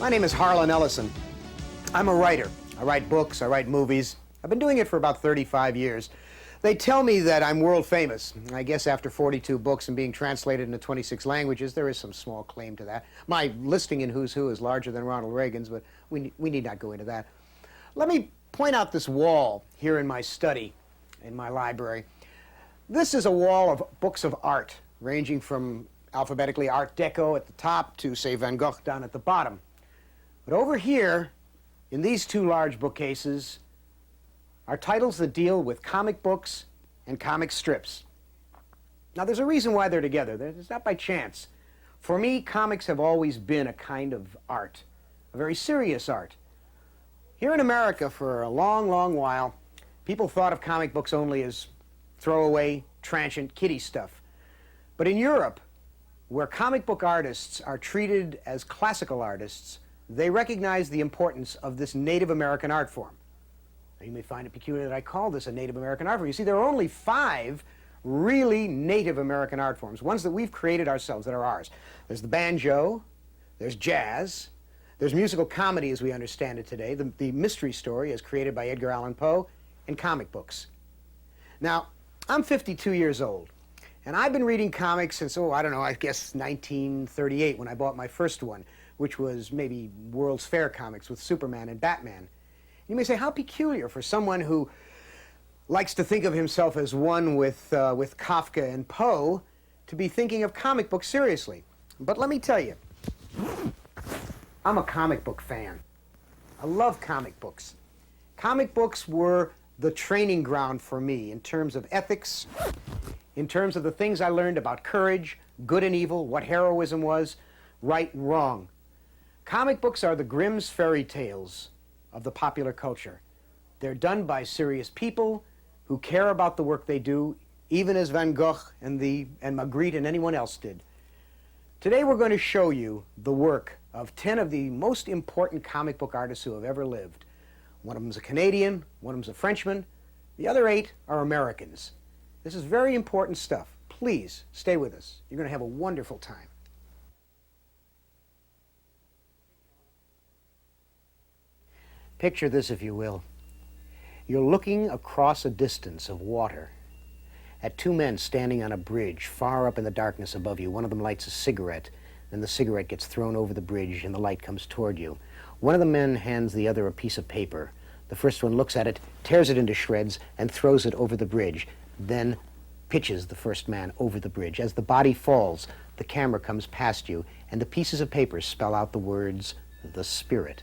My name is Harlan Ellison. I'm a writer. I write books, I write movies. I've been doing it for about 35 years. They tell me that I'm world famous. I guess after 42 books and being translated into 26 languages, there is some small claim to that. My listing in Who's Who is larger than Ronald Reagan's, but we need not go into that. Let me point out this wall here in my study, in my library. This is a wall of books of art, ranging from alphabetically Art Deco at the top to, say, Van Gogh down at the bottom. But over here, in these two large bookcases, are titles that deal with comic books and comic strips. Now, there's a reason why they're together. It's not by chance. For me, comics have always been a kind of art, a very serious art. Here in America, for a long, long while, people thought of comic books only as throwaway, transient, kiddie stuff. But in Europe, where comic book artists are treated as classical artists, they recognize the importance of this Native American art form. Now, you may find it peculiar that I call this a Native American art form. You see, there are only 5 really Native American art forms, ones that we've created ourselves, that are ours. There's the banjo, there's jazz, there's musical comedy as we understand it today, the mystery story as created by Edgar Allan Poe, and comic books. Now, I'm 52 years old, and I've been reading comics since, I don't know, I guess 1938 when I bought my first one, which was maybe World's Fair comics with Superman and Batman. You may say, how peculiar for someone who likes to think of himself as one with Kafka and Poe to be thinking of comic books seriously. But let me tell you, I'm a comic book fan. I love comic books. Comic books were the training ground for me in terms of ethics, in terms of the things I learned about courage, good and evil, what heroism was, right and wrong. Comic books are the Grimm's fairy tales of the popular culture. They're done by serious people who care about the work they do, even as Van Gogh and Magritte and anyone else did. Today we're going to show you the work of 10 of the most important comic book artists who have ever lived. One of them's a Canadian, one of them's a Frenchman, the other 8 are Americans. This is very important stuff. Please stay with us. You're going to have a wonderful time. Picture this, if you will. You're looking across a distance of water at 2 men standing on a bridge far up in the darkness above you. One of them lights a cigarette, then the cigarette gets thrown over the bridge and the light comes toward you. One of the men hands the other a piece of paper. The first one looks at it, tears it into shreds, and throws it over the bridge, then pitches the first man over the bridge. As the body falls, the camera comes past you, and the pieces of paper spell out the words, "The Spirit."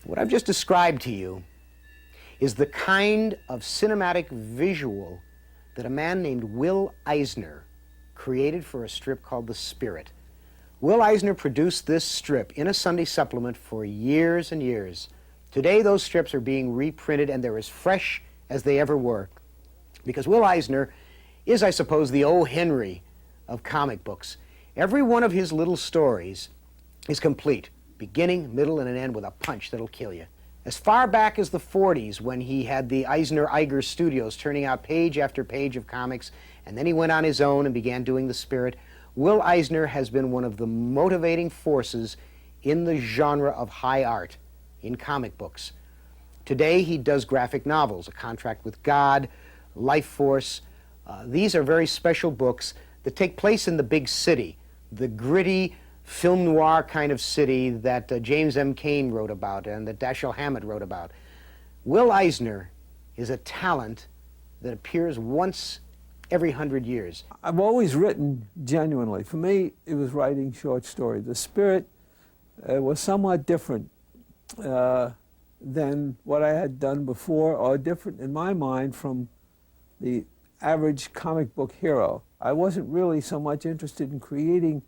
What I've just described to you is the kind of cinematic visual that a man named Will Eisner created for a strip called The Spirit. Will Eisner produced this strip in a Sunday supplement for years and years. Today those strips are being reprinted and they're as fresh as they ever were. Because Will Eisner is, I suppose, the O. Henry of comic books. Every one of his little stories is complete. Beginning, middle, and an end with a punch that'll kill you. As far back as the 40s, when he had the Eisner-Iger Studios turning out page after page of comics, and then he went on his own and began doing The Spirit, Will Eisner has been one of the motivating forces in the genre of high art in comic books. Today he does graphic novels, A Contract with God, Life Force. These are very special books that take place in the big city, the gritty, film noir kind of city that James M. Cain wrote about and that Dashiell Hammett wrote about. Will Eisner is a talent that appears once every 100 years. I've always written genuinely. For me, it was writing short stories. The Spirit was somewhat different than what I had done before, or different in my mind from the average comic book hero. I wasn't really so much interested in creating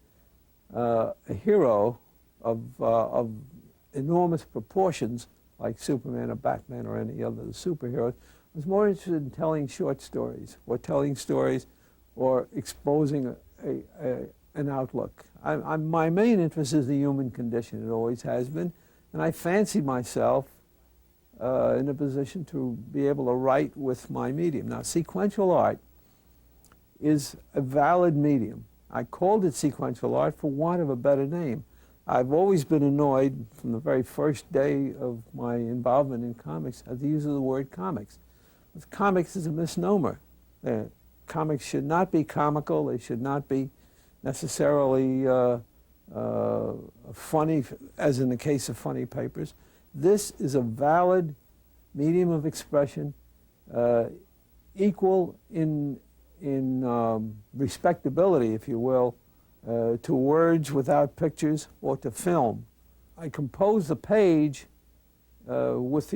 a hero of enormous proportions like Superman or Batman or any other superheroes. I was more interested in telling short stories or exposing an outlook. My main interest is the human condition. It always has been. And I fancied myself in a position to be able to write with my medium. Now, sequential art is a valid medium. I called it sequential art for want of a better name. I've always been annoyed from the very first day of my involvement in comics at the use of the word comics. Comics is a misnomer. Comics should not be comical. They should not be necessarily funny, as in the case of funny papers. This is a valid medium of expression, equal in respectability, if you will, to words without pictures or to film. I compose the page with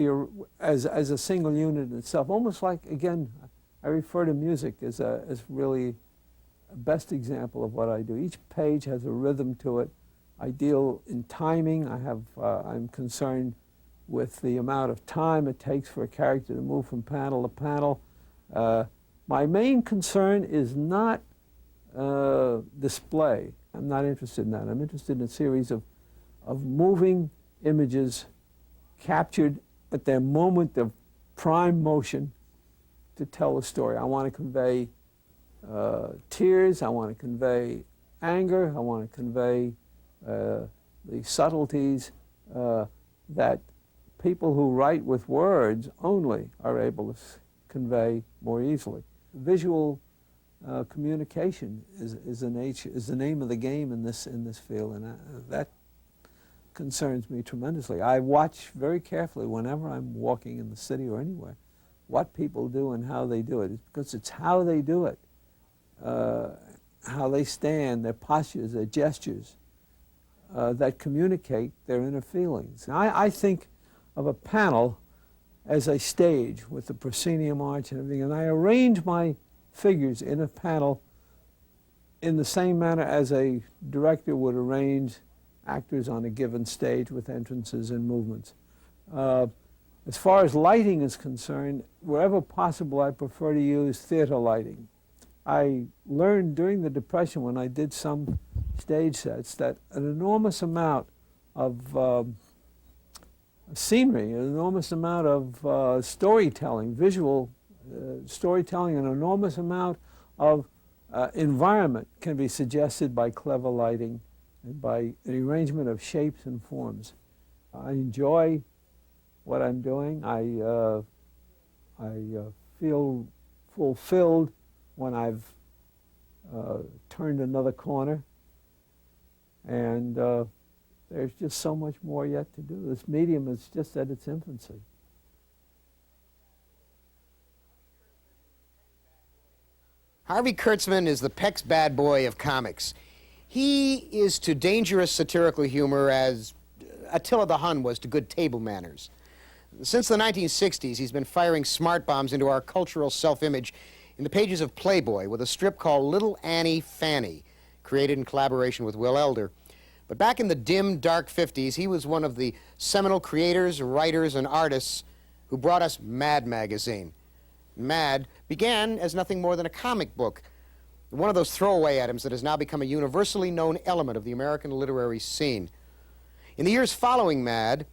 as a single unit in itself, almost like, again, I refer to music as really a best example of what I do. Each page has a rhythm to it. I deal in timing. I'm concerned with the amount of time it takes for a character to move from panel to panel. My main concern is not display. I'm not interested in that. I'm interested in a series of moving images captured at their moment of prime motion to tell a story. I want to convey tears. I want to convey anger. I want to convey the subtleties that people who write with words only are able to convey more easily. Visual communication is the name of the game in this field, and that concerns me tremendously. I watch very carefully whenever I'm walking in the city or anywhere what people do and how they do it. It's because it's how they do it, how they stand, their postures, their gestures, that communicate their inner feelings. And I think of a panel as a stage with the proscenium arch and everything, and I arrange my figures in a panel in the same manner as a director would arrange actors on a given stage with entrances and movements. As far as lighting is concerned, wherever possible, I prefer to use theater lighting. I learned during the Depression, when I did some stage sets, that an enormous amount of scenery, an enormous amount of storytelling, visual storytelling, an enormous amount of environment can be suggested by clever lighting and by an arrangement of shapes and forms. I enjoy what I'm doing. I feel fulfilled when I've turned another corner, and there's just so much more yet to do. This medium is just at its infancy. Harvey Kurtzman is the Peck's bad boy of comics. He is to dangerous satirical humor as Attila the Hun was to good table manners. Since the 1960s, he's been firing smart bombs into our cultural self-image in the pages of Playboy with a strip called Little Annie Fanny, created in collaboration with Will Elder. But back in the dim, dark 50s, he was one of the seminal creators, writers, and artists who brought us Mad magazine. Mad began as nothing more than a comic book, one of those throwaway items that has now become a universally known element of the American literary scene. In the years following Mad,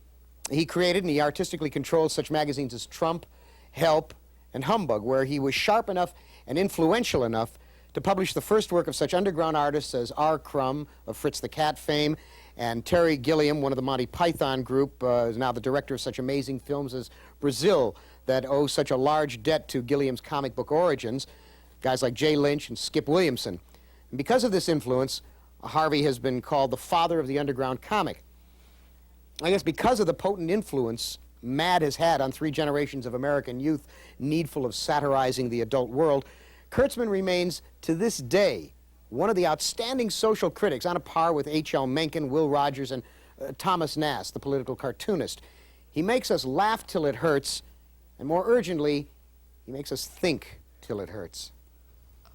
he created and he artistically controlled such magazines as Trump, Help, and Humbug, where he was sharp enough and influential enough to publish the first work of such underground artists as R. Crumb of Fritz the Cat fame, and Terry Gilliam, one of the Monty Python group, is now the director of such amazing films as Brazil, that owe such a large debt to Gilliam's comic book origins, guys like Jay Lynch and Skip Williamson. And because of this influence, Harvey has been called the father of the underground comic. I guess because of the potent influence Mad has had on 3 generations of American youth needful of satirizing the adult world, Kurtzman remains, to this day, one of the outstanding social critics, on a par with H.L. Mencken, Will Rogers, and Thomas Nast, the political cartoonist. He makes us laugh till it hurts, and more urgently, he makes us think till it hurts.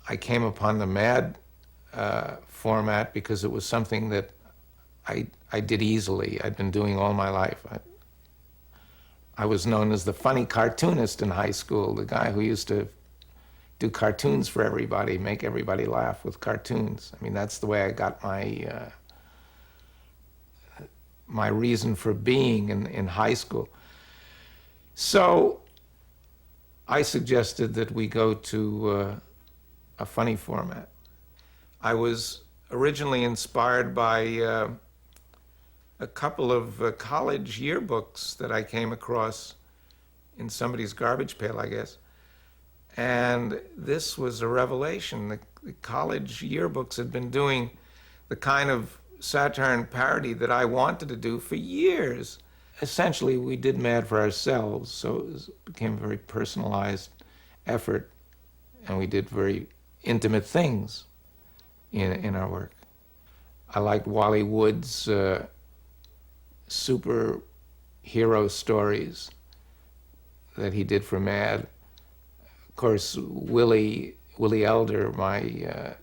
I came upon the Mad format because it was something that I did easily. I'd been doing all my life. I was known as the funny cartoonist in high school, the guy who used to do cartoons for everybody, make everybody laugh with cartoons. I mean, that's the way I got my reason for being in high school. So I suggested that we go to a funny format. I was originally inspired by a couple of college yearbooks that I came across in somebody's garbage pail, I guess. And this was a revelation. The college yearbooks had been doing the kind of satire and parody that I wanted to do for years. Essentially, we did Mad for ourselves, so it became a very personalized effort, and we did very intimate things in our work. I liked Wally Wood's superhero stories that he did for Mad. Of course, Willie Elder, my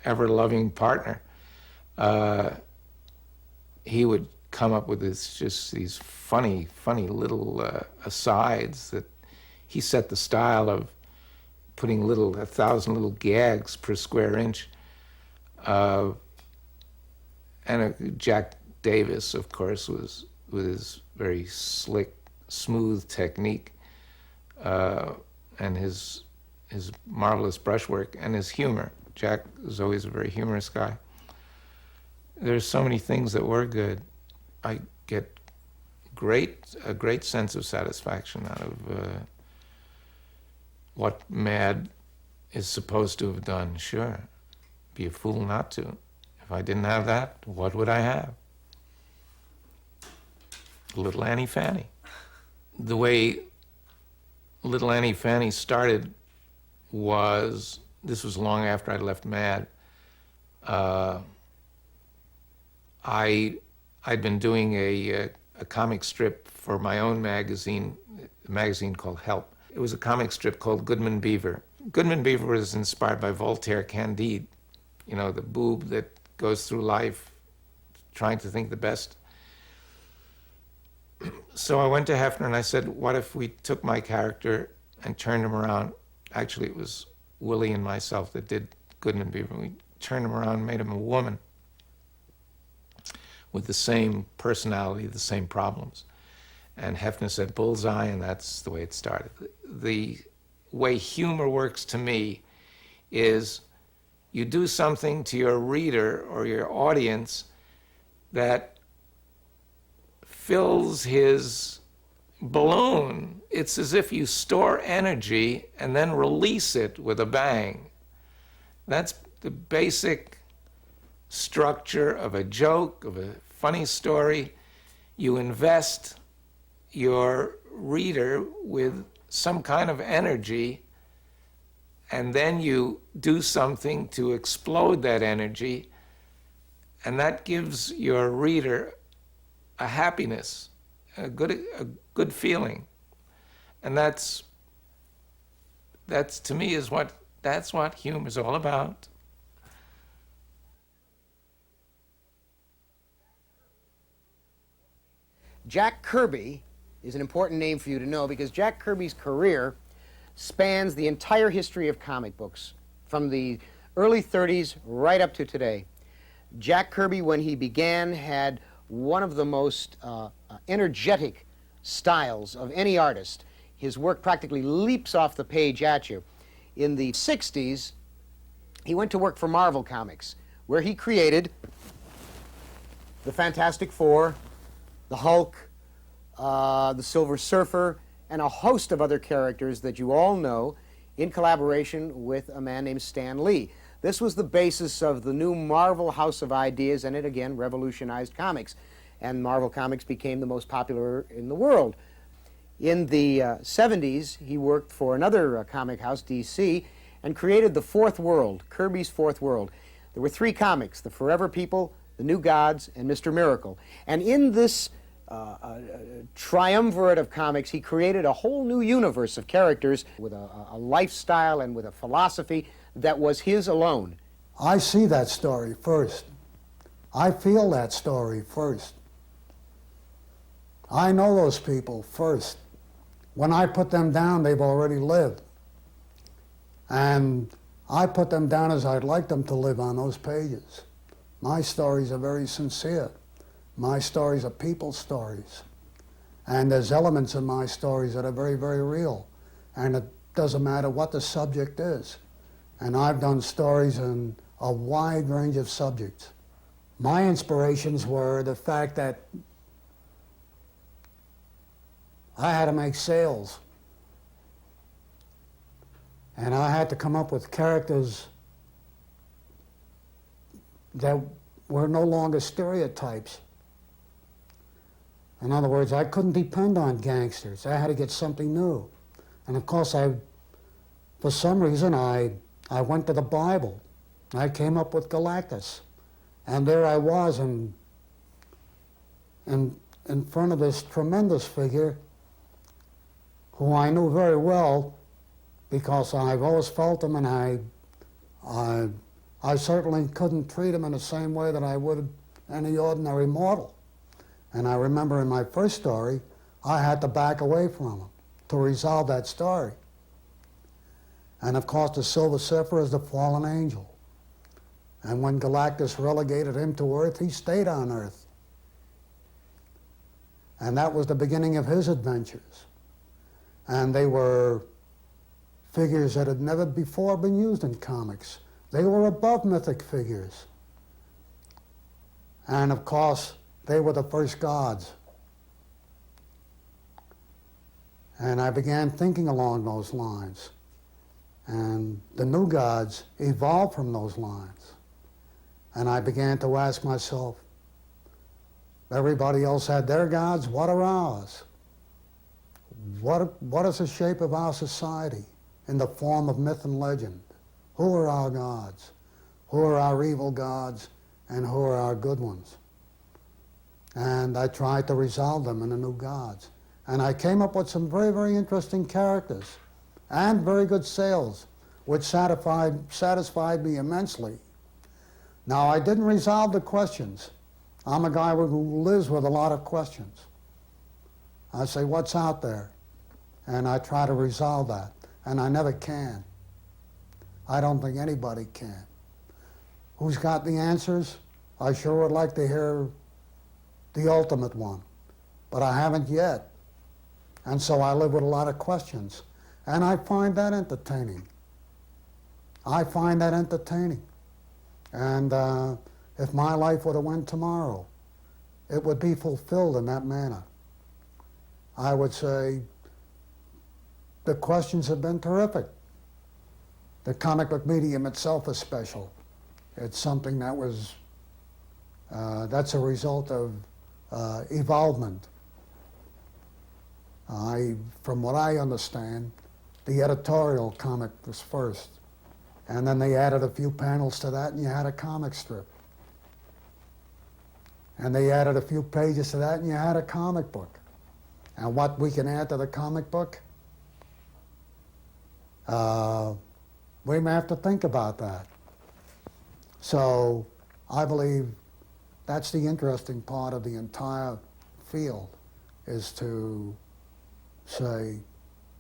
ever-loving partner, he would come up with these funny little asides that he set the style of putting 1,000 little gags per square inch. And Jack Davis, of course, was with his very slick, smooth technique, and his marvelous brushwork and his humor. Jack was always a very humorous guy. There's so many things that were good. I get a great sense of satisfaction out of what Mad is supposed to have done. Sure, be a fool not to. If I didn't have that, what would I have? Little Annie Fanny. The way Little Annie Fanny started was, this was long after I'd left Mad. I'd been doing a comic strip for my own magazine, a magazine called Help. It was a comic strip called Goodman Beaver. Goodman Beaver was inspired by Voltaire Candide, you know, the boob that goes through life trying to think the best. So I went to Hefner and I said, what if we took my character and turned him around? Actually, it was Willie and myself that did Goodman Beaver. We turned him around and made him a woman with the same personality, the same problems. And Hefner said, bullseye, and that's the way it started. The way humor works to me is you do something to your reader or your audience that fills his balloon. It's as if you store energy and then release it with a bang. That's the basic structure of a joke, of a funny story. You invest your reader with some kind of energy, and then you do something to explode that energy, and that gives your reader a happiness, a good feeling. And that's to me that's what humor is all about. Jack Kirby is an important name for you to know because Jack Kirby's career spans the entire history of comic books, from the early 30s right up to today. Jack Kirby, when he began, had one of the most energetic styles of any artist. His work practically leaps off the page at you. In the 60s, he went to work for Marvel Comics, where he created the Fantastic Four, the Hulk, the Silver Surfer, and a host of other characters that you all know, in collaboration with a man named Stan Lee. This was the basis of the new Marvel House of Ideas, and it again revolutionized comics. And Marvel Comics became the most popular in the world. In the 70s, he worked for another comic house, DC, and created the Fourth World, Kirby's Fourth World. There were three comics, The Forever People, The New Gods, and Mr. Miracle. And in this triumvirate of comics, he created a whole new universe of characters with a lifestyle and with a philosophy that was his alone. I see that story first. I feel that story first. I know those people first. When I put them down, they've already lived. And I put them down as I'd like them to live on those pages. My stories are very sincere. My stories are people's stories. And there's elements in my stories that are very, very real. And it doesn't matter what the subject is. And I've done stories in a wide range of subjects. My inspirations were the fact that I had to make sales, and I had to come up with characters that were no longer stereotypes. In other words, I couldn't depend on gangsters. I had to get something new. And of course, for some reason, I went to the Bible. I came up with Galactus. And there I was in front of this tremendous figure who I knew very well because I've always felt him, and I certainly couldn't treat him in the same way that I would any ordinary mortal. And I remember in my first story, I had to back away from him to resolve that story. And of course, the Silver Surfer is the fallen angel. And when Galactus relegated him to Earth, he stayed on Earth. And that was the beginning of his adventures. And they were figures that had never before been used in comics. They were above mythic figures. And of course, they were the first gods. And I began thinking along those lines. And the new gods evolved from those lines. And I began to ask myself, everybody else had their gods, what are ours? What is the shape of our society in the form of myth and legend? Who are our gods? Who are our evil gods? And who are our good ones? And I tried to resolve them in the new gods. And I came up with some very, very interesting characters and very good sales, which satisfied me immensely. Now, I didn't resolve the questions. I'm a guy who lives with a lot of questions. I say, what's out there? And I try to resolve that. And I never can. I don't think anybody can. Who's got the answers? I sure would like to hear the ultimate one. But I haven't yet. And so I live with a lot of questions. And I find that entertaining. I find that entertaining. And if my life were to end tomorrow, it would be fulfilled in that manner. I would say the questions have been terrific. The comic book medium itself is special. It's something that was, that's a result of evolvement. From what I understand, the editorial comic was first. And then they added a few panels to that and you had a comic strip. And they added a few pages to that and you had a comic book. And what we can add to the comic book, we may have to think about that. So I believe that's the interesting part of the entire field, is to say,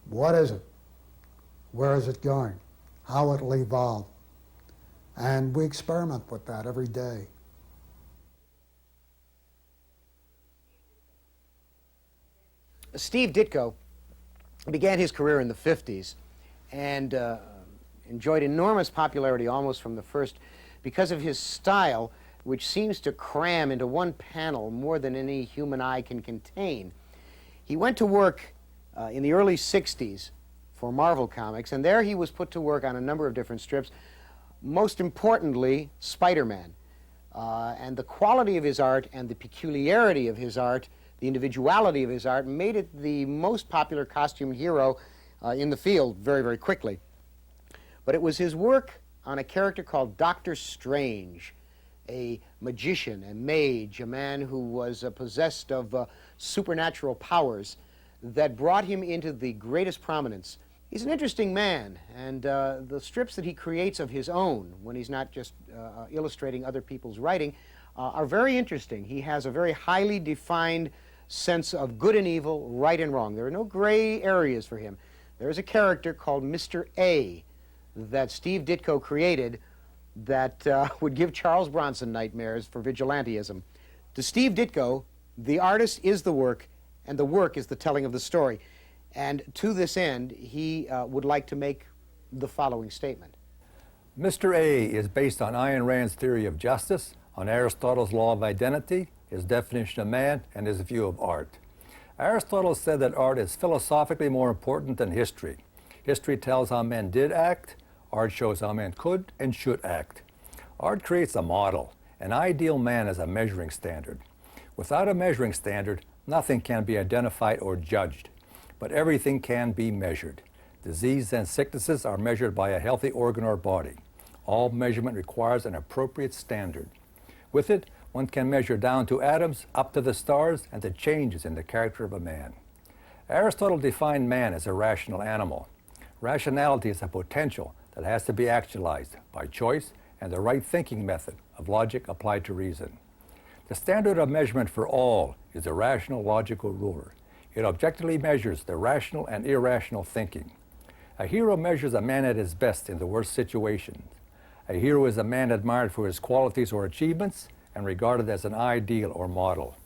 what is it? Where is it going? How it'll evolve. And we experiment with that every day. Steve Ditko began his career in the 50s and enjoyed enormous popularity almost from the first because of his style, which seems to cram into one panel more than any human eye can contain. He went to work in the early 60s for Marvel Comics, and there he was put to work on a number of different strips, most importantly, Spider-Man. And the quality of his art and the peculiarity of his art, the individuality of his art, made it the most popular costume hero in the field very, very quickly. But it was his work on a character called Dr. Strange, a magician, a mage, a man who was possessed of supernatural powers, that brought him into the greatest prominence. He's an interesting man, and the strips that he creates of his own, when he's not just illustrating other people's writing, are very interesting. He has a very highly defined sense of good and evil, right and wrong. There are no gray areas for him. There is a character called Mr. A that Steve Ditko created that would give Charles Bronson nightmares for vigilantism. To Steve Ditko, the artist is the work, and the work is the telling of the story. And to this end, he would like to make the following statement. Mr. A is based on Ayn Rand's theory of justice, on Aristotle's law of identity, his definition of man, and his view of art. Aristotle said that art is philosophically more important than history. History tells how men did act, art shows how men could and should act. Art creates a model, an ideal man as a measuring standard. Without a measuring standard, nothing can be identified or judged, but everything can be measured. Disease and sicknesses are measured by a healthy organ or body. All measurement requires an appropriate standard. With it, one can measure down to atoms, up to the stars, and the changes in the character of a man. Aristotle defined man as a rational animal. Rationality is a potential that has to be actualized by choice and the right thinking method of logic applied to reason. The standard of measurement for all is the rational logical ruler. It objectively measures the rational and irrational thinking. A hero measures a man at his best in the worst situations. A hero is a man admired for his qualities or achievements and regarded as an ideal or model.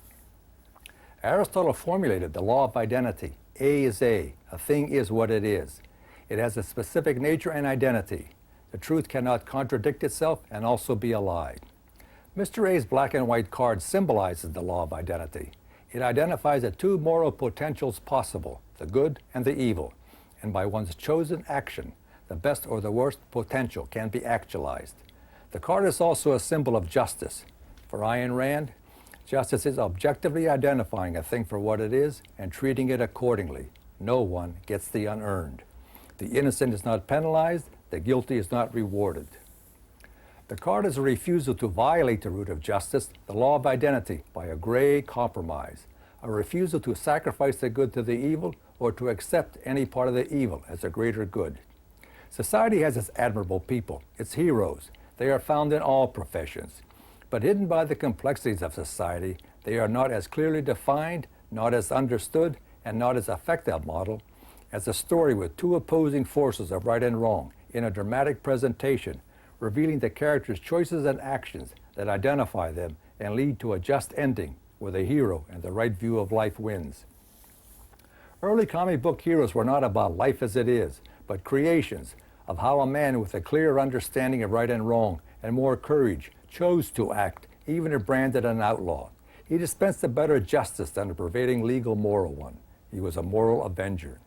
Aristotle formulated the law of identity. A is A. A thing is what it is. It has a specific nature and identity. The truth cannot contradict itself and also be a lie. Mr. A's black and white card symbolizes the law of identity. It identifies the two moral potentials possible, the good and the evil, and by one's chosen action, the best or the worst potential can be actualized. The card is also a symbol of justice. For Ayn Rand, justice is objectively identifying a thing for what it is and treating it accordingly. No one gets the unearned. The innocent is not penalized, the guilty is not rewarded. The card is a refusal to violate the root of justice, the law of identity, by a gray compromise, a refusal to sacrifice the good to the evil or to accept any part of the evil as a greater good. Society has its admirable people, its heroes. They are found in all professions. But hidden by the complexities of society, they are not as clearly defined, not as understood, and not as effective model as a story with two opposing forces of right and wrong in a dramatic presentation, revealing the character's choices and actions that identify them and lead to a just ending where the hero and the right view of life wins. Early comic book heroes were not about life as it is, but creations of how a man with a clear understanding of right and wrong and more courage chose to act, even if branded an outlaw. He dispensed a better justice than a pervading legal moral one. He was a moral avenger.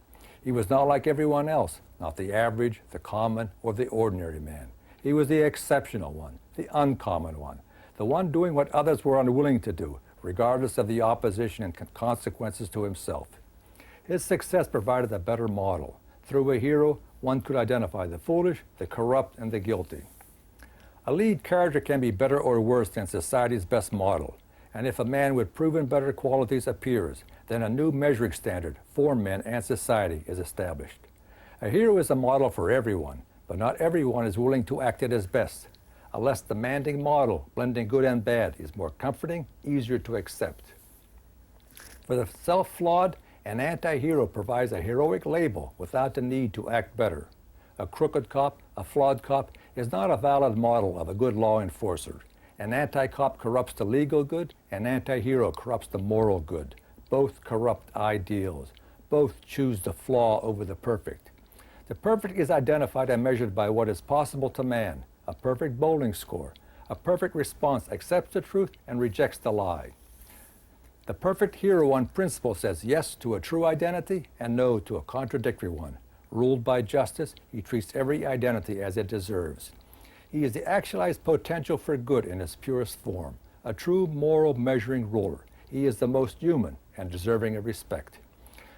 He was not like everyone else, not the average, the common, or the ordinary man. He was the exceptional one, the uncommon one, the one doing what others were unwilling to do, regardless of the opposition and consequences to himself. His success provided a better model. Through a hero, one could identify the foolish, the corrupt, and the guilty. A lead character can be better or worse than society's best model, and if a man with proven better qualities appears, then a new measuring standard for men and society is established. A hero is a model for everyone, but not everyone is willing to act at his best. A less demanding model, blending good and bad, is more comforting, easier to accept. For the self-flawed, an anti-hero provides a heroic label without the need to act better. A crooked cop, a flawed cop, is not a valid model of a good law enforcer. An anti-cop corrupts the legal good, an anti-hero corrupts the moral good. Both corrupt ideals. Both choose the flaw over the perfect. The perfect is identified and measured by what is possible to man. A perfect bowling score. A perfect response accepts the truth and rejects the lie. The perfect hero on principle says yes to a true identity and no to a contradictory one. Ruled by justice, he treats every identity as it deserves. He is the actualized potential for good in its purest form, a true moral measuring ruler. He is the most human and deserving of respect.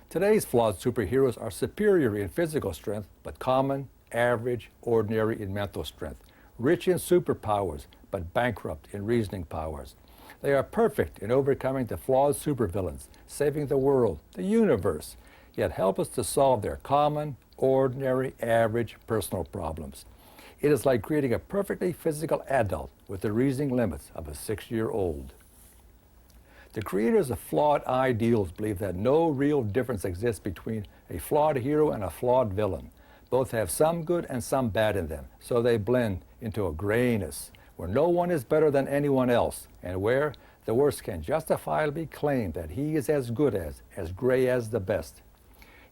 Today's flawed superheroes are superior in physical strength, but common, average, ordinary in mental strength. Rich in superpowers, but bankrupt in reasoning powers. They are perfect in overcoming the flawed supervillains, saving the world, the universe, yet helpless to solve their common, ordinary, average personal problems. It is like creating a perfectly physical adult with the reasoning limits of a 6-year-old. The creators of flawed ideals believe that no real difference exists between a flawed hero and a flawed villain. Both have some good and some bad in them, so they blend into a grayness where no one is better than anyone else, and where the worst can justifiably claim that he is as good as gray as the best.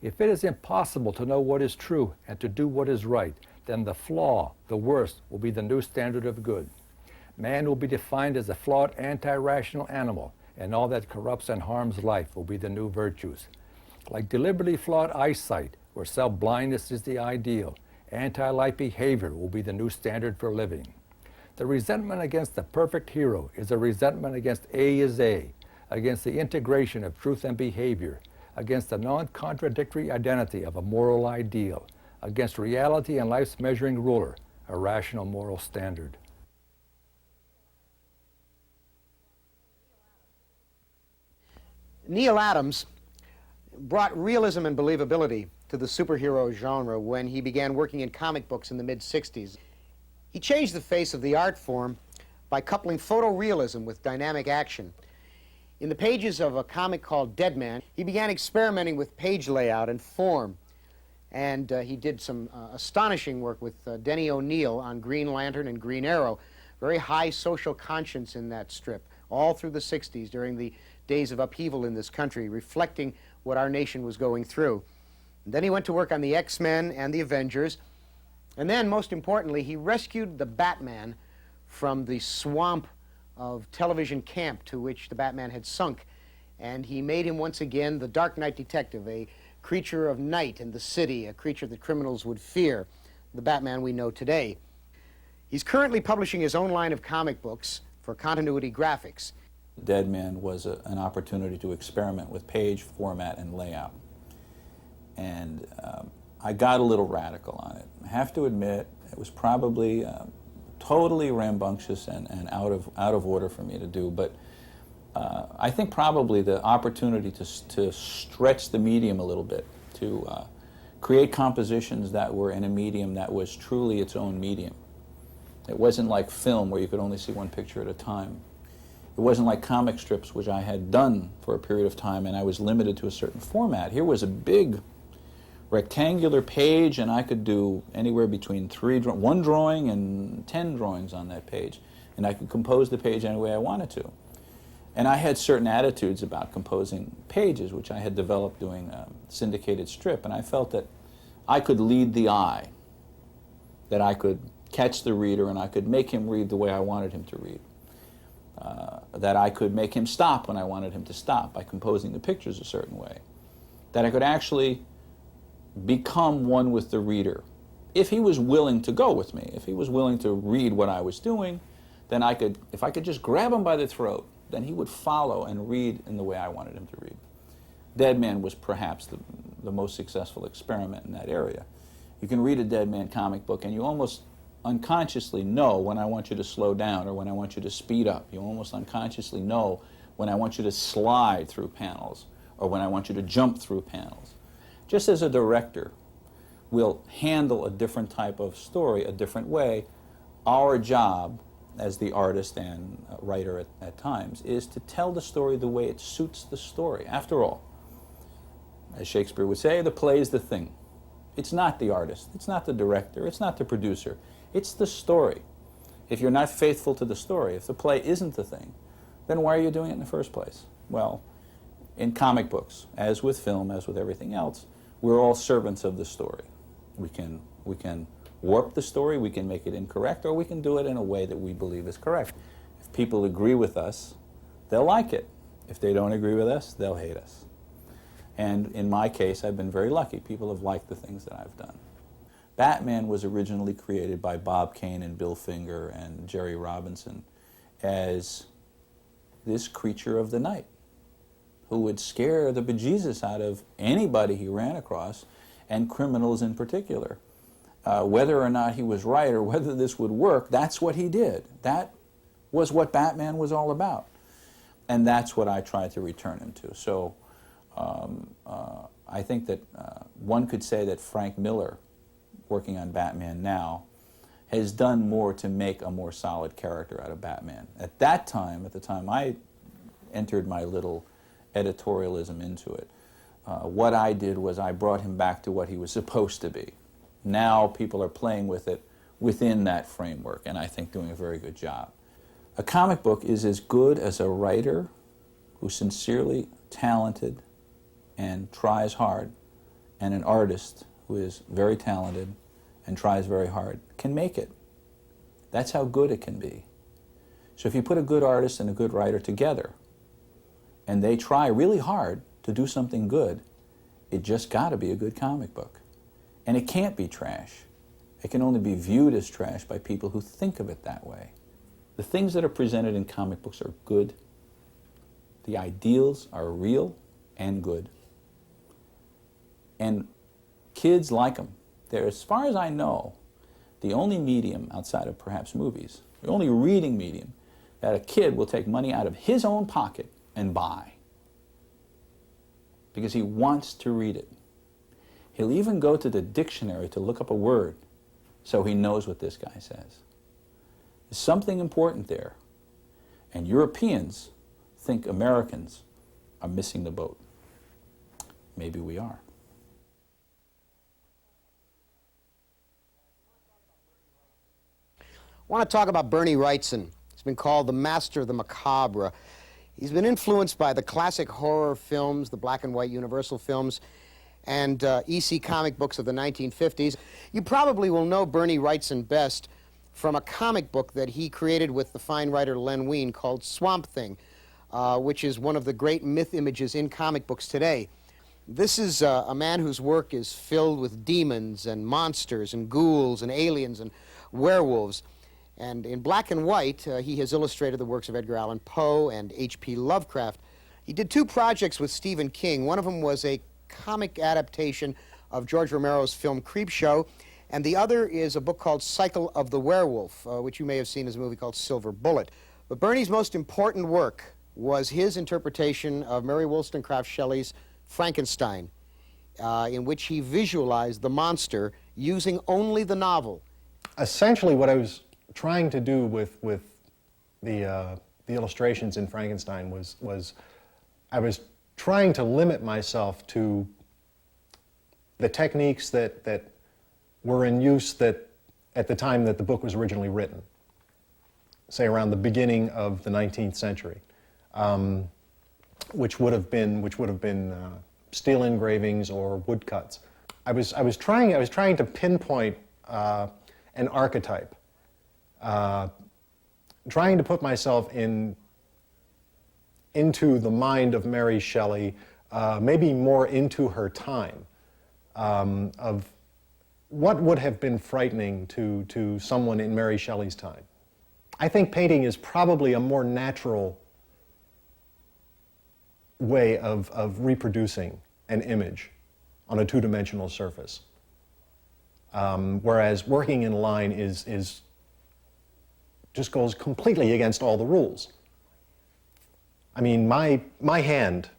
If it is impossible to know what is true and to do what is right, then the flaw, the worst, will be the new standard of good. Man will be defined as a flawed, anti-rational animal, and all that corrupts and harms life will be the new virtues. Like deliberately flawed eyesight, where self-blindness is the ideal, anti-life behavior will be the new standard for living. The resentment against the perfect hero is a resentment against A is A, against the integration of truth and behavior, against the non-contradictory identity of a moral ideal, against reality and life's measuring ruler, a rational moral standard. Neal Adams brought realism and believability to the superhero genre when he began working in comic books in the mid-60s. He changed the face of the art form by coupling photorealism with dynamic action. In the pages of a comic called Dead Man, he began experimenting with page layout and form. And he did some astonishing work with Denny O'Neil on Green Lantern and Green Arrow. Very high social conscience in that strip, all through the 60s during the days of upheaval in this country, reflecting what our nation was going through. And then he went to work on the X-Men and the Avengers. And then, most importantly, he rescued the Batman from the swamp of television camp to which the Batman had sunk. And he made him once again the Dark Knight detective, a creature of night in the city, a creature that criminals would fear, the Batman we know today. He's currently publishing his own line of comic books for Continuity Graphics. Dead Man was an opportunity to experiment with page format and layout. And I got a little radical on it. I have to admit, it was probably totally rambunctious and out of order for me to do, but I think probably the opportunity to stretch the medium a little bit, to create compositions that were in a medium that was truly its own medium. It wasn't like film where you could only see one picture at a time. It wasn't like comic strips, which I had done for a period of time, and I was limited to a certain format. Here was a big rectangular page, and I could do anywhere between one drawing and 10 drawings on that page, and I could compose the page any way I wanted to. And I had certain attitudes about composing pages, which I had developed doing a syndicated strip, and I felt that I could lead the eye, that I could catch the reader and I could make him read the way I wanted him to read. That I could make him stop when I wanted him to stop by composing the pictures a certain way. That I could actually become one with the reader. If he was willing to go with me, if he was willing to read what I was doing, then if I could just grab him by the throat, then he would follow and read in the way I wanted him to read. Dead Man was perhaps the most successful experiment in that area. You can read a Dead Man comic book and you almost unconsciously know when I want you to slow down or when I want you to speed up. You almost unconsciously know when I want you to slide through panels or when I want you to jump through panels. Just as a director will handle a different type of story a different way, our job as the artist and writer at times is to tell the story the way it suits the story. After all, as Shakespeare would say, the play is the thing. It's not the artist, it's not the director, it's not the producer. It's the story. If you're not faithful to the story, if the play isn't the thing, then why are you doing it in the first place? Well, in comic books, as with film, as with everything else, we're all servants of the story. We can warp the story, we can make it incorrect, or we can do it in a way that we believe is correct. If people agree with us, they'll like it. If they don't agree with us, they'll hate us. And in my case, I've been very lucky. People have liked the things that I've done. Batman was originally created by Bob Kane and Bill Finger and Jerry Robinson as this creature of the night who would scare the bejesus out of anybody he ran across, and criminals in particular. Whether or not he was right or whether this would work, that's what he did. That was what Batman was all about. And that's what I tried to return him to. So I think that one could say that Frank Miller, working on Batman now, has done more to make a more solid character out of Batman. At that time, at the time I entered my little editorialism into it, what I did was I brought him back to what he was supposed to be. Now people are playing with it within that framework, and I think doing a very good job. A comic book is as good as a writer who's sincerely talented and tries hard, and an artist who is very talented and tries very hard can make it. That's how good it can be. So if you put a good artist and a good writer together, and they try really hard to do something good, it just got to be a good comic book. And it can't be trash. It can only be viewed as trash by people who think of it that way. The things that are presented in comic books are good. The ideals are real and good. And kids like them. They're, as far as I know, the only medium outside of perhaps movies, the only reading medium that a kid will take money out of his own pocket and buy. Because he wants to read it. He'll even go to the dictionary to look up a word so he knows what this guy says. There's something important there. And Europeans think Americans are missing the boat. Maybe we are. I want to talk about Bernie Wrightson. He's been called the master of the macabre. He's been influenced by the classic horror films, the black and white Universal films, and EC comic books of the 1950s. You probably will know Bernie Wrightson best from a comic book that he created with the fine writer Len Wein called Swamp Thing, which is one of the great myth images in comic books today. This is a man whose work is filled with demons and monsters and ghouls and aliens and werewolves. And in black and white, he has illustrated the works of Edgar Allan Poe and H.P. Lovecraft. He did two projects with Stephen King. One of them was a comic adaptation of George Romero's film Creepshow, and the other is a book called Cycle of the Werewolf, which you may have seen as a movie called Silver Bullet. But Bernie's most important work was his interpretation of Mary Wollstonecraft Shelley's Frankenstein, in which he visualized the monster using only the novel. Essentially, what I was trying to do with the illustrations in Frankenstein was I was trying to limit myself to the techniques that were in use at the time that the book was originally written, say around the beginning of the 19th century, which would have been steel engravings or woodcuts. I was trying to pinpoint an archetype, trying to put myself into the mind of Mary Shelley, maybe more into her time, of what would have been frightening to someone in Mary Shelley's time. I think painting is probably a more natural way of reproducing an image on a two-dimensional surface. Whereas working in line just goes completely against all the rules. I mean, my hand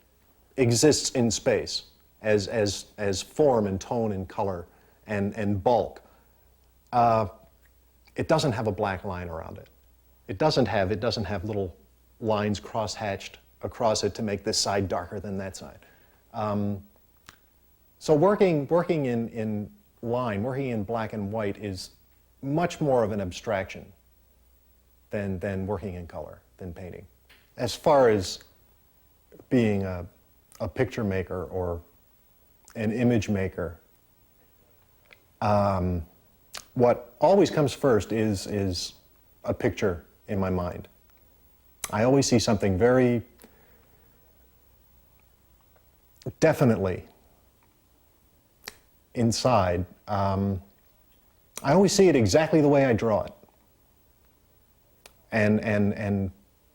exists in space as form and tone and color and bulk. It doesn't have a black line around it. It doesn't have little lines cross-hatched across it to make this side darker than that side. So working in line, working in black and white is much more of an abstraction than working in color, than painting. As far as being a picture maker or an image maker, what always comes first is a picture in my mind. I always see something very definitely inside. I always see it exactly the way I draw it. And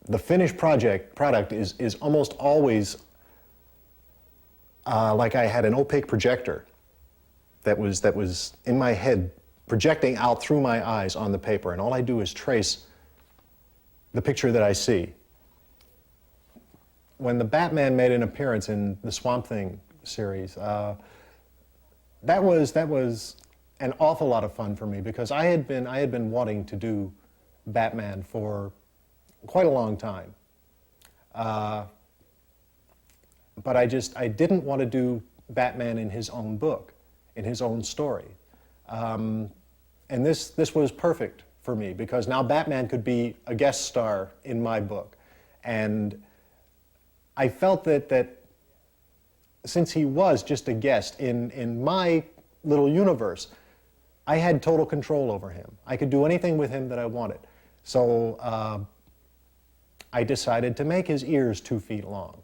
the finished product is almost always like I had an opaque projector that was in my head, projecting out through my eyes on the paper, and all I do is trace the picture that I see. When the Batman made an appearance in the Swamp Thing series, that was an awful lot of fun for me, because I had been wanting to do Batman for quite a long time. But I didn't want to do Batman in his own book, in his own story. And this was perfect for me, because now Batman could be a guest star in my book. And I felt that since he was just a guest in my little universe, I had total control over him. I could do anything with him that I wanted. So I decided to make his ears 2 feet long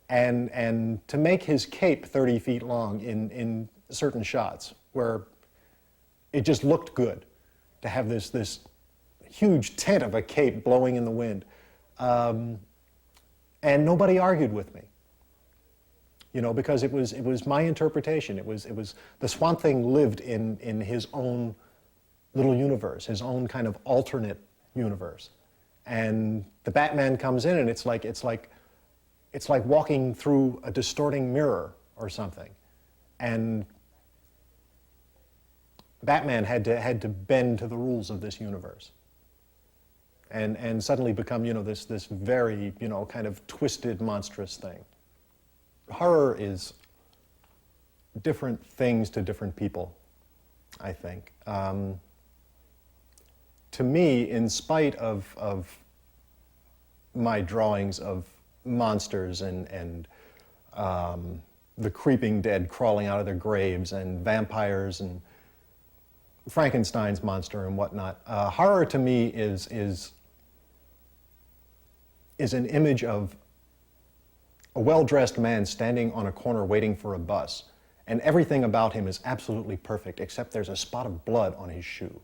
and to make his cape 30 feet long in certain shots where it just looked good to have this huge tent of a cape blowing in the wind. And nobody argued with me, you know, because it was my interpretation. It was the Swamp Thing lived in his own little universe, his own kind of alternate universe. And the Batman comes in, and it's like walking through a distorting mirror or something. And Batman had to bend to the rules of this universe. And suddenly become, you know, this very, you know, kind of twisted, monstrous thing. Horror is different things to different people, I think. To me, in spite of my drawings of monsters and the creeping dead crawling out of their graves and vampires and Frankenstein's monster and whatnot, horror to me is an image of a well-dressed man standing on a corner waiting for a bus, and everything about him is absolutely perfect except there's a spot of blood on his shoe.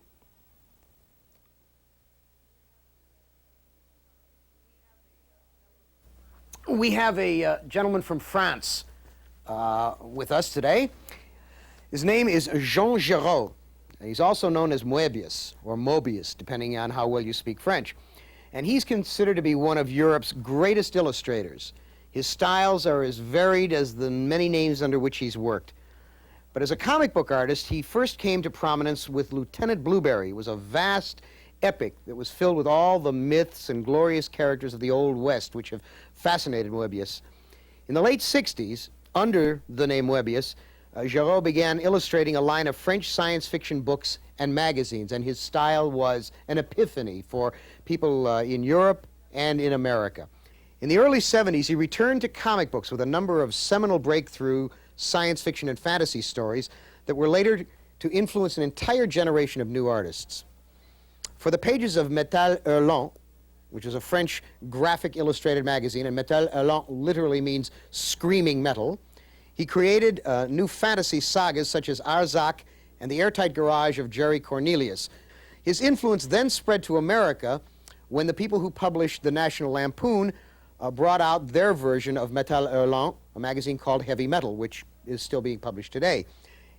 We have a gentleman from France with us today. His name is Jean Giraud. He's also known as Moebius, or Mobius, depending on how well you speak French. And he's considered to be one of Europe's greatest illustrators. His styles are as varied as the many names under which he's worked. But as a comic book artist, he first came to prominence with Lieutenant Blueberry. It was a vast epic that was filled with all the myths and glorious characters of the Old West, which have fascinated Moebius. In the late 60s, under the name Moebius, Giraud began illustrating a line of French science fiction books and magazines, and his style was an epiphany for people in Europe and in America. In the early 70s, he returned to comic books with a number of seminal breakthrough science fiction and fantasy stories that were later to influence an entire generation of new artists. For the pages of Metal Hurlant, which is a French graphic illustrated magazine, and Metal Hurlant literally means screaming metal, he created new fantasy sagas such as Arzak and the Airtight Garage of Jerry Cornelius. His influence then spread to America when the people who published the National Lampoon brought out their version of Metal Hurlant, a magazine called Heavy Metal, which is still being published today.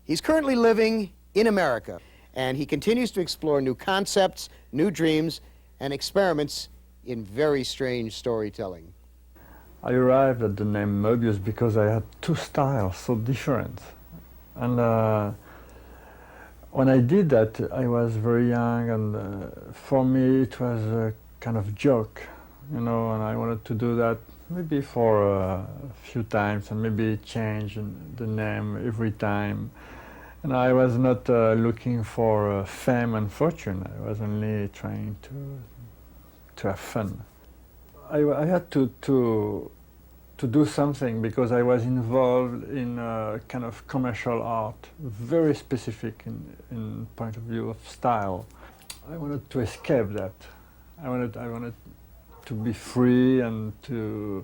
He's currently living in America, and he continues to explore new concepts, new dreams, and experiments in very strange storytelling. I arrived at the name Moebius because I had two styles so different. And when I did that, I was very young, and for me it was a kind of joke, you know, and I wanted to do that maybe for a few times and maybe change the name every time. And I was not looking for fame and fortune. I was only trying to have fun. I had to do something because I was involved in a kind of commercial art, very specific in point of view of style. I wanted to escape that. I wanted to be free and to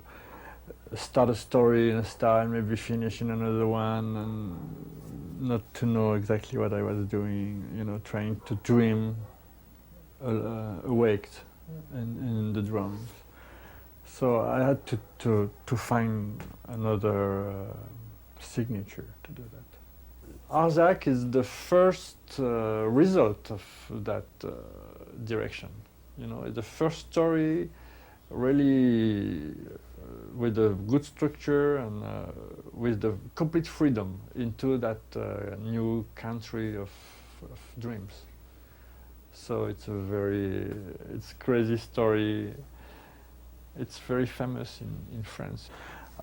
start a story in a style, maybe finish in another one, and not to know exactly what I was doing, you know, trying to dream awake in the drums. So I had to find another signature to do that. Arzak is the first result of that direction. You know, the first story really with a good structure and with the complete freedom into that new country of dreams. So it's it's crazy story. It's very famous in France.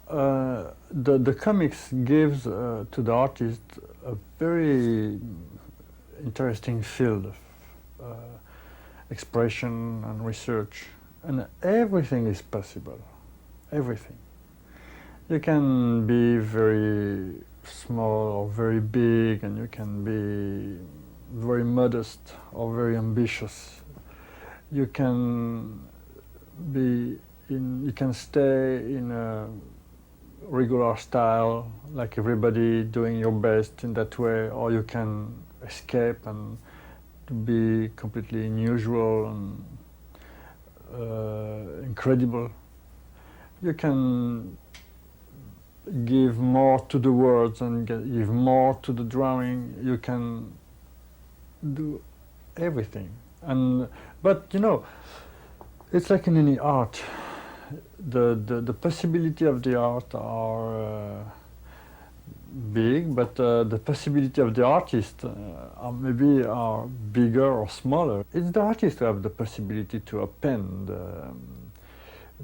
The comics gives to the artist a very interesting field of expression and research, and everything is possible. Everything. You can be very small or very big, and you can be very modest or very ambitious. You can you can stay in a regular style, like everybody, doing your best in that way, or you can escape and to be completely unusual and incredible. You can give more to the words and give more to the drawing. You can do everything. But you know, it's like in any art. The possibility of the art are big, but the possibility of the artist maybe are bigger or smaller. It's the artist who have the possibility to append,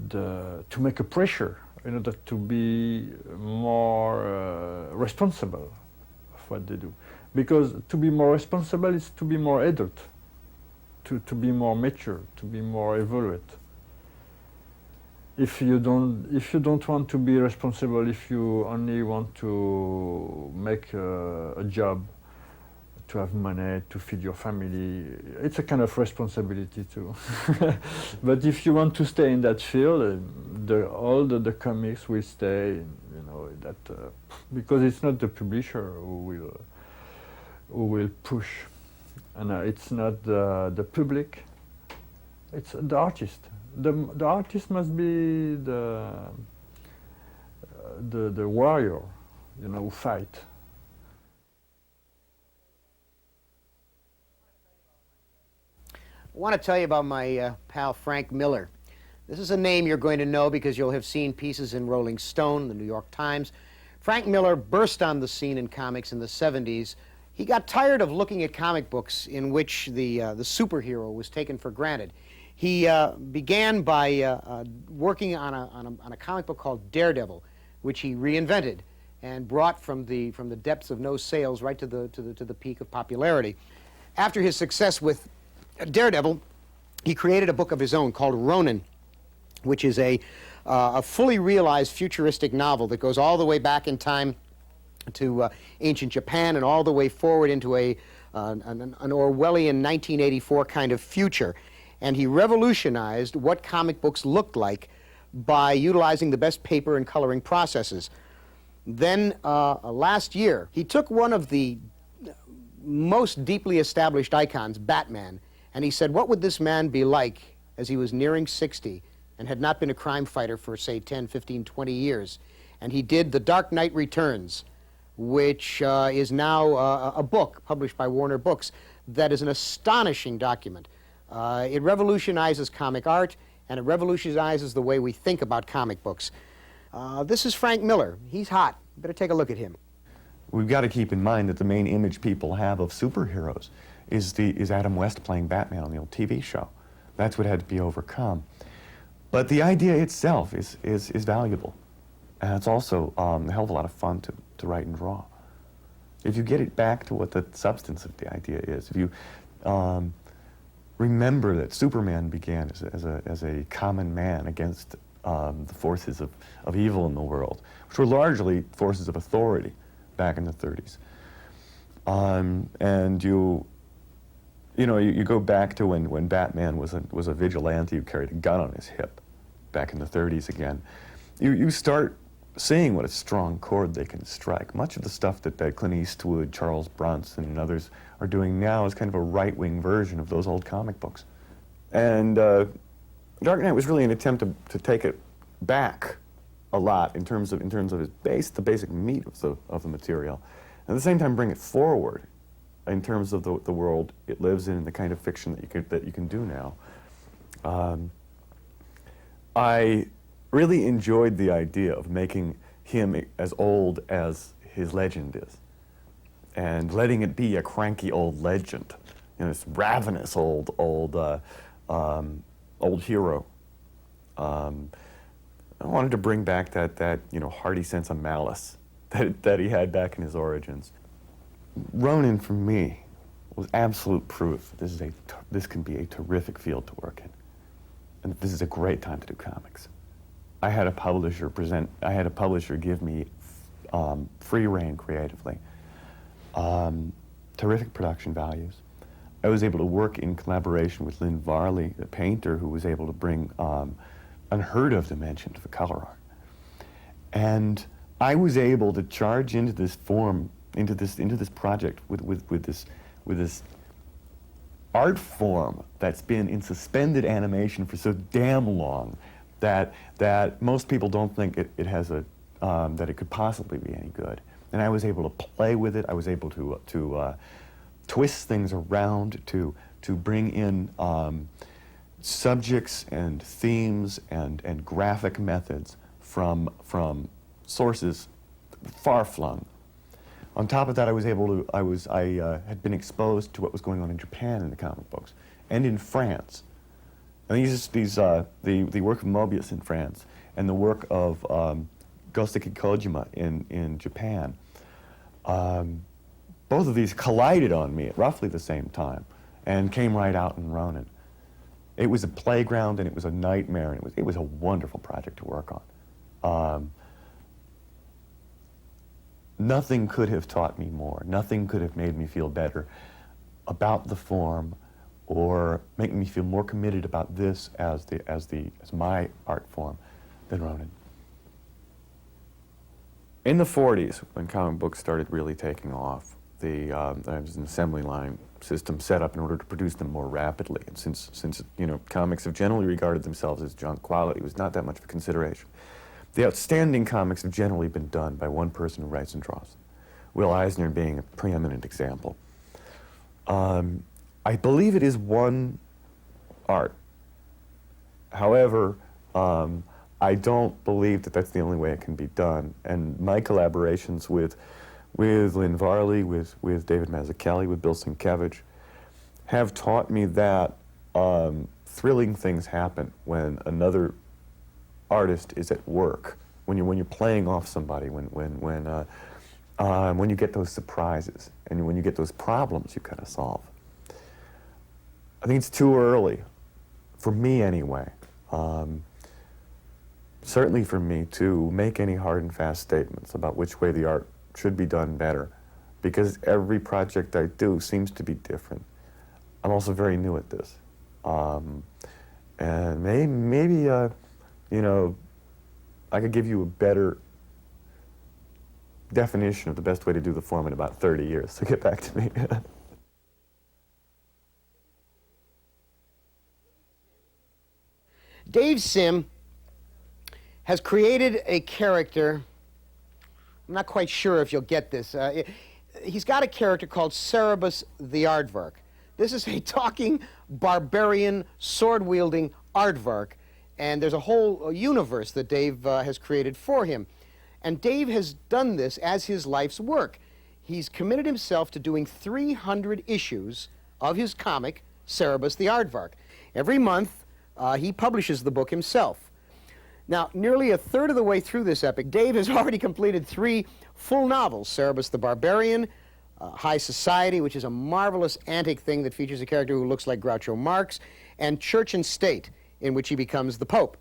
to make a pressure in order to be more responsible of what they do. Because to be more responsible is to be more adult, to be more mature, to be more evolved. If you don't want to be responsible, if you only want to make a job, to have money, to feed your family, it's a kind of responsibility too. But if you want to stay in that field, all the comics will stay, you know, that because it's not the publisher who will push, and it's not the public, it's the artist. The artist must be the warrior, you know, who fight. I want to tell you about my pal Frank Miller. This is a name you're going to know because you'll have seen pieces in Rolling Stone, the New York Times. Frank Miller burst on the scene in comics in the 70s. He got tired of looking at comic books in which the superhero was taken for granted. He began by working on a comic book called Daredevil, which he reinvented and brought from the depths of no sales right to the peak of popularity. After his success with Daredevil, he created a book of his own called Ronin, which is a fully realized futuristic novel that goes all the way back in time to ancient Japan and all the way forward into an Orwellian 1984 kind of future. And he revolutionized what comic books looked like by utilizing the best paper and coloring processes. Then last year, he took one of the most deeply established icons, Batman, and he said, what would this man be like as he was nearing 60 and had not been a crime fighter for, say, 10, 15, 20 years? And he did The Dark Knight Returns, which is now a book published by Warner Books that is an astonishing document. It revolutionizes comic art, and it revolutionizes the way we think about comic books. This is Frank Miller. He's hot. You better take a look at him. We've got to keep in mind that the main image people have of superheroes is Adam West playing Batman on the old TV show. That's what had to be overcome. But the idea itself is valuable. And it's also a hell of a lot of fun to write and draw. If you get it back to what the substance of the idea is, if you remember that Superman began as a common man against the forces of evil in the world, which were largely forces of authority back in the 30s. And you go back to when Batman was a vigilante who carried a gun on his hip back in the 30s again. You start seeing what a strong chord they can strike. Much of the stuff that Clint Eastwood, Charles Bronson, and others are doing now is kind of a right-wing version of those old comic books. And Dark Knight was really an attempt to take it back a lot in terms of its base, the basic meat of the material, and at the same time bring it forward in terms of the world it lives in and the kind of fiction that you can do now. I really enjoyed the idea of making him as old as his legend is, and letting it be a cranky old legend, this ravenous old hero. I wanted to bring back that hearty sense of malice that he had back in his origins. Ronin, for me, was absolute proof this can be a terrific field to work in, and this is a great time to do comics. I had a publisher give me free rein creatively, terrific production values. I was able to work in collaboration with Lynn Varley, a painter who was able to bring unheard of dimension to the color art. And I was able to charge into this form, into this project with this art form that's been in suspended animation for so damn long that most people don't think it has a that it could possibly be any good. And I was able to play with it. I was able to twist things around, to bring in subjects and themes and graphic methods from sources far flung. On top of that, I had been exposed to what was going on in Japan in the comic books and in France. And the work of Moebius in France and the work of Goseki Kojima in Japan. Both of these collided on me at roughly the same time and came right out in Ronin. It was a playground and it was a nightmare, and it was a wonderful project to work on. Nothing could have taught me more. Nothing could have made me feel better about the form or make me feel more committed about this as my art form than Ronin. In the 40s, when comic books started really taking off, there was an assembly line system set up in order to produce them more rapidly. And since comics have generally regarded themselves as junk, quality was not that much of a consideration. The outstanding comics have generally been done by one person who writes and draws. Will Eisner being a preeminent example. I believe it is one art. However, I don't believe that that's the only way it can be done. And my collaborations with Lynn Varley, with David Mazzucchelli, with Bill Sienkiewicz, have taught me that thrilling things happen when another artist is at work. When you're playing off somebody, when you get those surprises and when you get those problems you gotta solve. I think it's too early, for me anyway. Certainly for me, to make any hard and fast statements about which way the art should be done better, because every project I do seems to be different. I'm also very new at this. And maybe I could give you a better definition of the best way to do the form in about 30 years, so get back to me. Dave Sim has created a character. I'm not quite sure if you'll get this. He's got a character called Cerebus the Aardvark. This is a talking, barbarian, sword-wielding aardvark, and there's a whole universe that Dave has created for him. And Dave has done this as his life's work. He's committed himself to doing 300 issues of his comic, Cerebus the Aardvark. Every month, he publishes the book himself. Now, nearly a third of the way through this epic, Dave has already completed 3 full novels: Cerebus the Barbarian, High Society, which is a marvelous antic thing that features a character who looks like Groucho Marx, and Church and State, in which he becomes the Pope.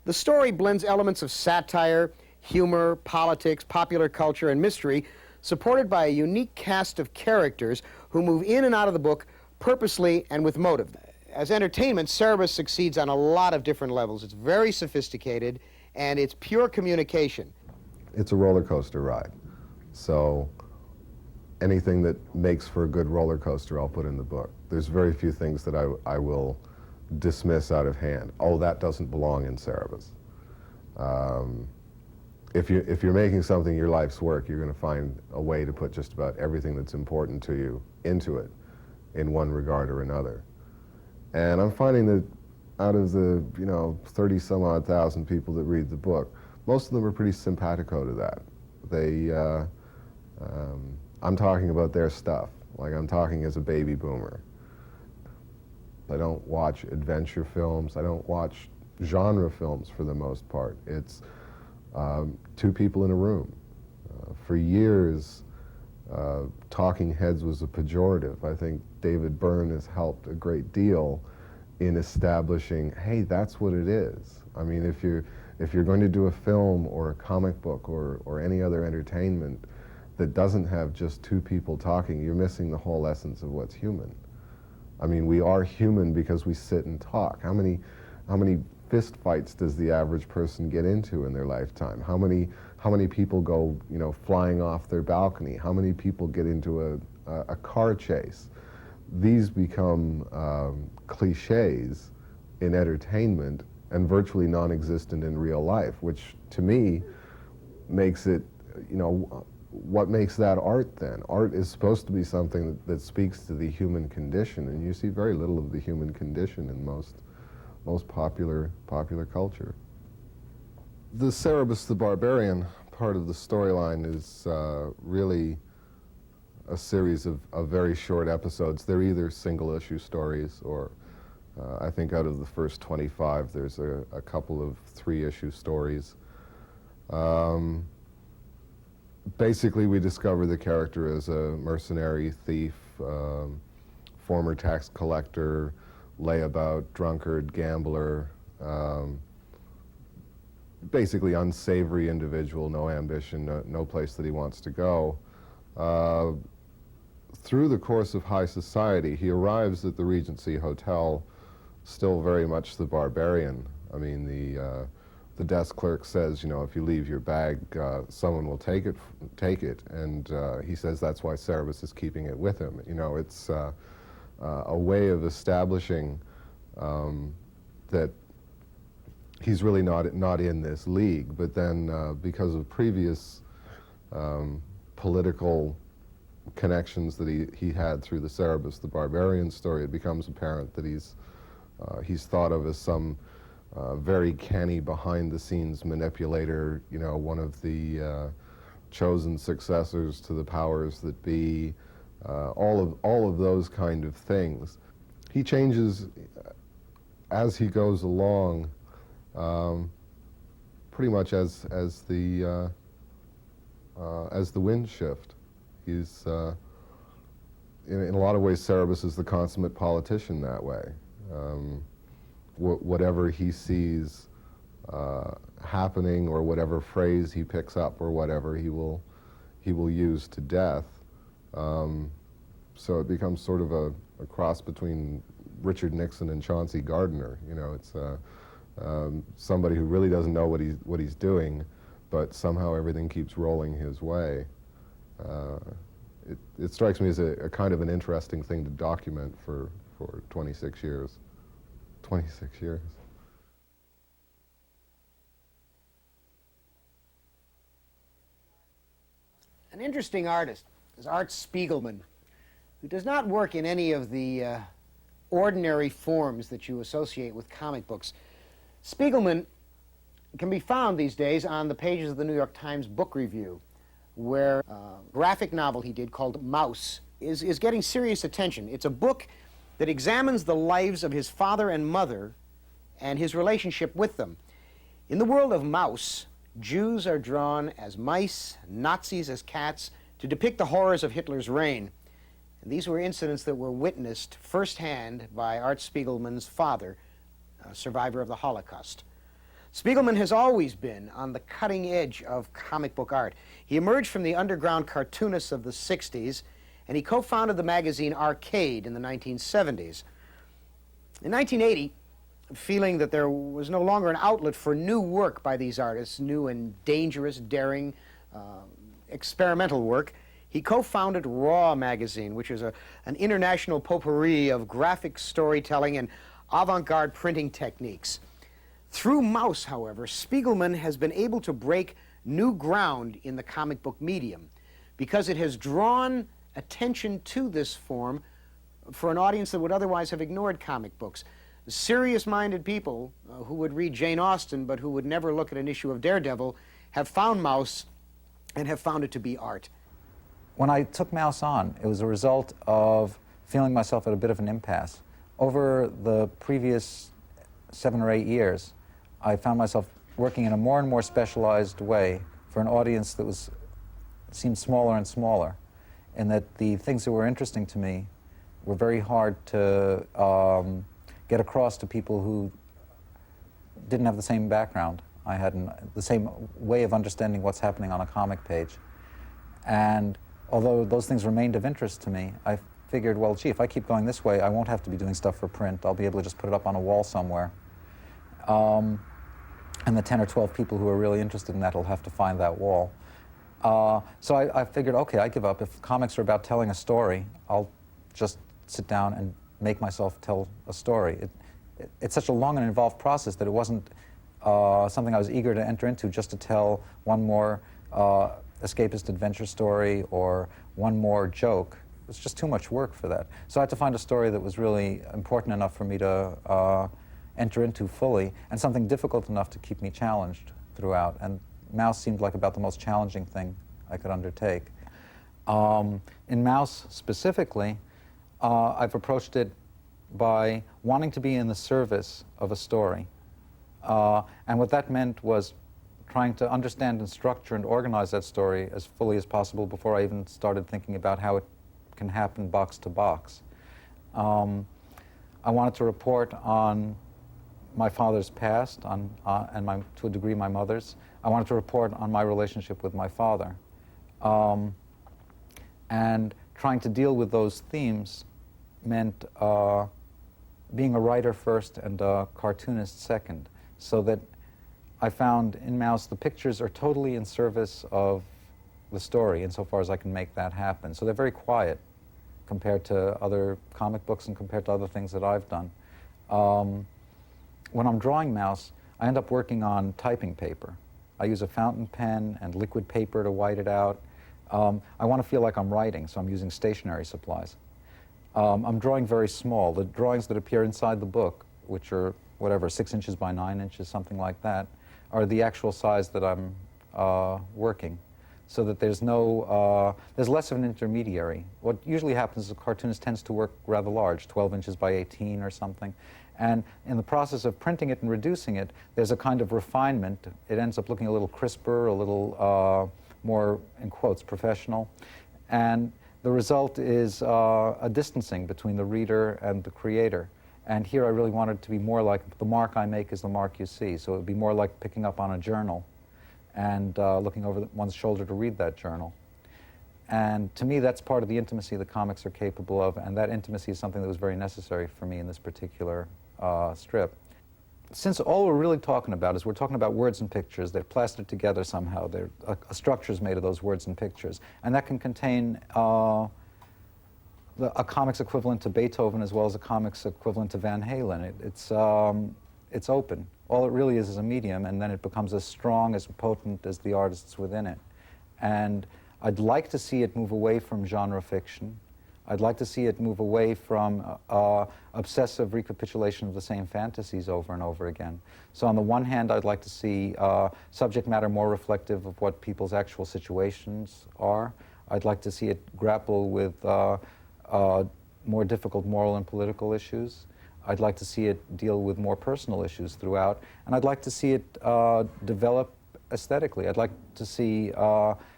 The story blends elements of satire, humor, politics, popular culture, and mystery, supported by a unique cast of characters who move in and out of the book purposely and with motive. As entertainment, Cerebus succeeds on a lot of different levels. It's very sophisticated, and it's pure communication. It's a roller coaster ride. So anything that makes for a good roller coaster, I'll put in the book. There's very few things that I will dismiss out of hand. Oh, that doesn't belong in Cerebus. If you're making something your life's work, you're going to find a way to put just about everything that's important to you into it in one regard or another. And I'm finding that out of the 30-some-odd thousand people that read the book, most of them are pretty simpatico to that. I'm talking about their stuff, like I'm talking as a baby boomer. I don't watch adventure films. I don't watch genre films for the most part. It's 2 people in a room. For years, talking heads was a pejorative. I think David Byrne has helped a great deal in establishing, hey, that's what it is. I mean, if you're going to do a film or a comic book or any other entertainment, that doesn't have just two people talking, you're missing the whole essence of what's human. I mean, we are human because we sit and talk. How many fist fights does the average person get into in their lifetime? How many people go, you know, flying off their balcony? How many people get into a car chase? These become cliches in entertainment and virtually non-existent in real life, which to me makes it, you know, what makes that art then? Art is supposed to be something that speaks to the human condition, and you see very little of the human condition in most popular culture. The Cerberus the Barbarian part of the storyline is really a series of very short episodes. They're either single-issue stories or I think out of the first 25, there's a couple of 3-issue stories. Basically, we discover the character as a mercenary thief, former tax collector, layabout, drunkard, gambler, basically unsavory individual, no ambition, no place that he wants to go. Through the course of high society, he arrives at the Regency Hotel still very much the barbarian. I mean, the desk clerk says, you know, if you leave your bag, someone will take it, and he says that's why Cerberus is keeping it with him. You know, it's a way of establishing that he's really not in this league. But then, because of previous political connections that he had through the Cerberus the Barbarian story, it becomes apparent that he's thought of as some very canny behind-the-scenes manipulator, you know, one of the chosen successors to the powers that be, all of those kind of things. He changes as he goes along, pretty much as the winds shift. He's in a lot of ways, Cerberus is the consummate politician that way. Whatever he sees happening, or whatever phrase he picks up, or whatever he will use to death. So it becomes sort of a cross between Richard Nixon and Chauncey Gardiner. You know, it's somebody who really doesn't know what he's doing, but somehow everything keeps rolling his way. It strikes me as a kind of an interesting thing to document for 26 years. 26 years. An interesting artist is Art Spiegelman, who does not work in any of the ordinary forms that you associate with comic books. Spiegelman can be found these days on the pages of the New York Times Book Review, where a graphic novel he did called Mouse is getting serious attention. It's a book that examines the lives of his father and mother and his relationship with them. In the world of Mouse, Jews are drawn as mice, Nazis as cats, to depict the horrors of Hitler's reign. And these were incidents that were witnessed firsthand by Art Spiegelman's father, a survivor of the Holocaust. Spiegelman has always been on the cutting edge of comic book art. He emerged from the underground cartoonists of the 60s, and he co-founded the magazine Arcade in the 1970s. In 1980, feeling that there was no longer an outlet for new work by these artists, new and dangerous, daring, experimental work, he co-founded Raw magazine, which is an international potpourri of graphic storytelling and avant-garde printing techniques. Through Mouse, however, Spiegelman has been able to break new ground in the comic book medium because it has drawn attention to this form for an audience that would otherwise have ignored comic books. Serious-minded people who would read Jane Austen but who would never look at an issue of Daredevil have found Mouse and have found it to be art. When I took Mouse on, it was a result of feeling myself at a bit of an impasse. Over the previous 7 or 8 years, I found myself working in a more and more specialized way for an audience that seemed smaller and smaller, and that the things that were interesting to me were very hard to get across to people who didn't have the same background I had, the same way of understanding what's happening on a comic page. And although those things remained of interest to me, I figured, well, gee, if I keep going this way, I won't have to be doing stuff for print. I'll be able to just put it up on a wall somewhere. And the 10 or 12 people who are really interested in that will have to find that wall. So I figured, okay, I give up. If comics are about telling a story, I'll just sit down and make myself tell a story. It's such a long and involved process that it wasn't something I was eager to enter into just to tell one more escapist adventure story or one more joke. It was just too much work for that. So I had to find a story that was really important enough for me to enter into fully, and something difficult enough to keep me challenged throughout. And Maus seemed like about the most challenging thing I could undertake. In Maus specifically, I've approached it by wanting to be in the service of a story. And what that meant was trying to understand and structure and organize that story as fully as possible before I even started thinking about how it can happen box to box. I wanted to report on my father's past, and to a degree my mother's. I wanted to report on my relationship with my father. And trying to deal with those themes meant being a writer first and a cartoonist second, so that I found in Maus the pictures are totally in service of the story insofar as I can make that happen. So they're very quiet compared to other comic books and compared to other things that I've done. When I'm drawing Maus, I end up working on typing paper. I use a fountain pen and liquid paper to white it out. I want to feel like I'm writing, so I'm using stationery supplies. I'm drawing very small. The drawings that appear inside the book, which are whatever, 6 inches by 9 inches, something like that, are the actual size that I'm working, so that there's less of an intermediary. What usually happens is a cartoonist tends to work rather large, 12 inches by 18 or something. And in the process of printing it and reducing it, there's a kind of refinement. It ends up looking a little crisper, a little more, in quotes, professional. And the result is a distancing between the reader and the creator. And here I really wanted it to be more like the mark I make is the mark you see. So it would be more like picking up on a journal and looking over one's shoulder to read that journal. And to me, that's part of the intimacy that comics are capable of, and that intimacy is something that was very necessary for me in this particular strip. Since all we're really talking about is we're talking about words and pictures, they're plastered together somehow. A structure is made of those words and pictures, and that can contain a comics equivalent to Beethoven as well as a comics equivalent to Van Halen. It's open. All it really is a medium, and then it becomes as strong, as potent as the artists within it. And I'd like to see it move away from genre fiction. I'd like to see it move away from obsessive recapitulation of the same fantasies over and over again. So on the one hand, I'd like to see subject matter more reflective of what people's actual situations are. I'd like to see it grapple with more difficult moral and political issues. I'd like to see it deal with more personal issues throughout. And I'd like to see it develop aesthetically. I'd like to see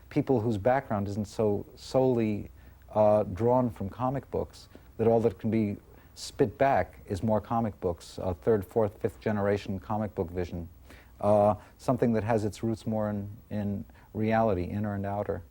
people whose background isn't so solely drawn from comic books, that all that can be spit back is more comic books, third, fourth, fifth generation comic book vision, something that has its roots more in reality, inner and outer.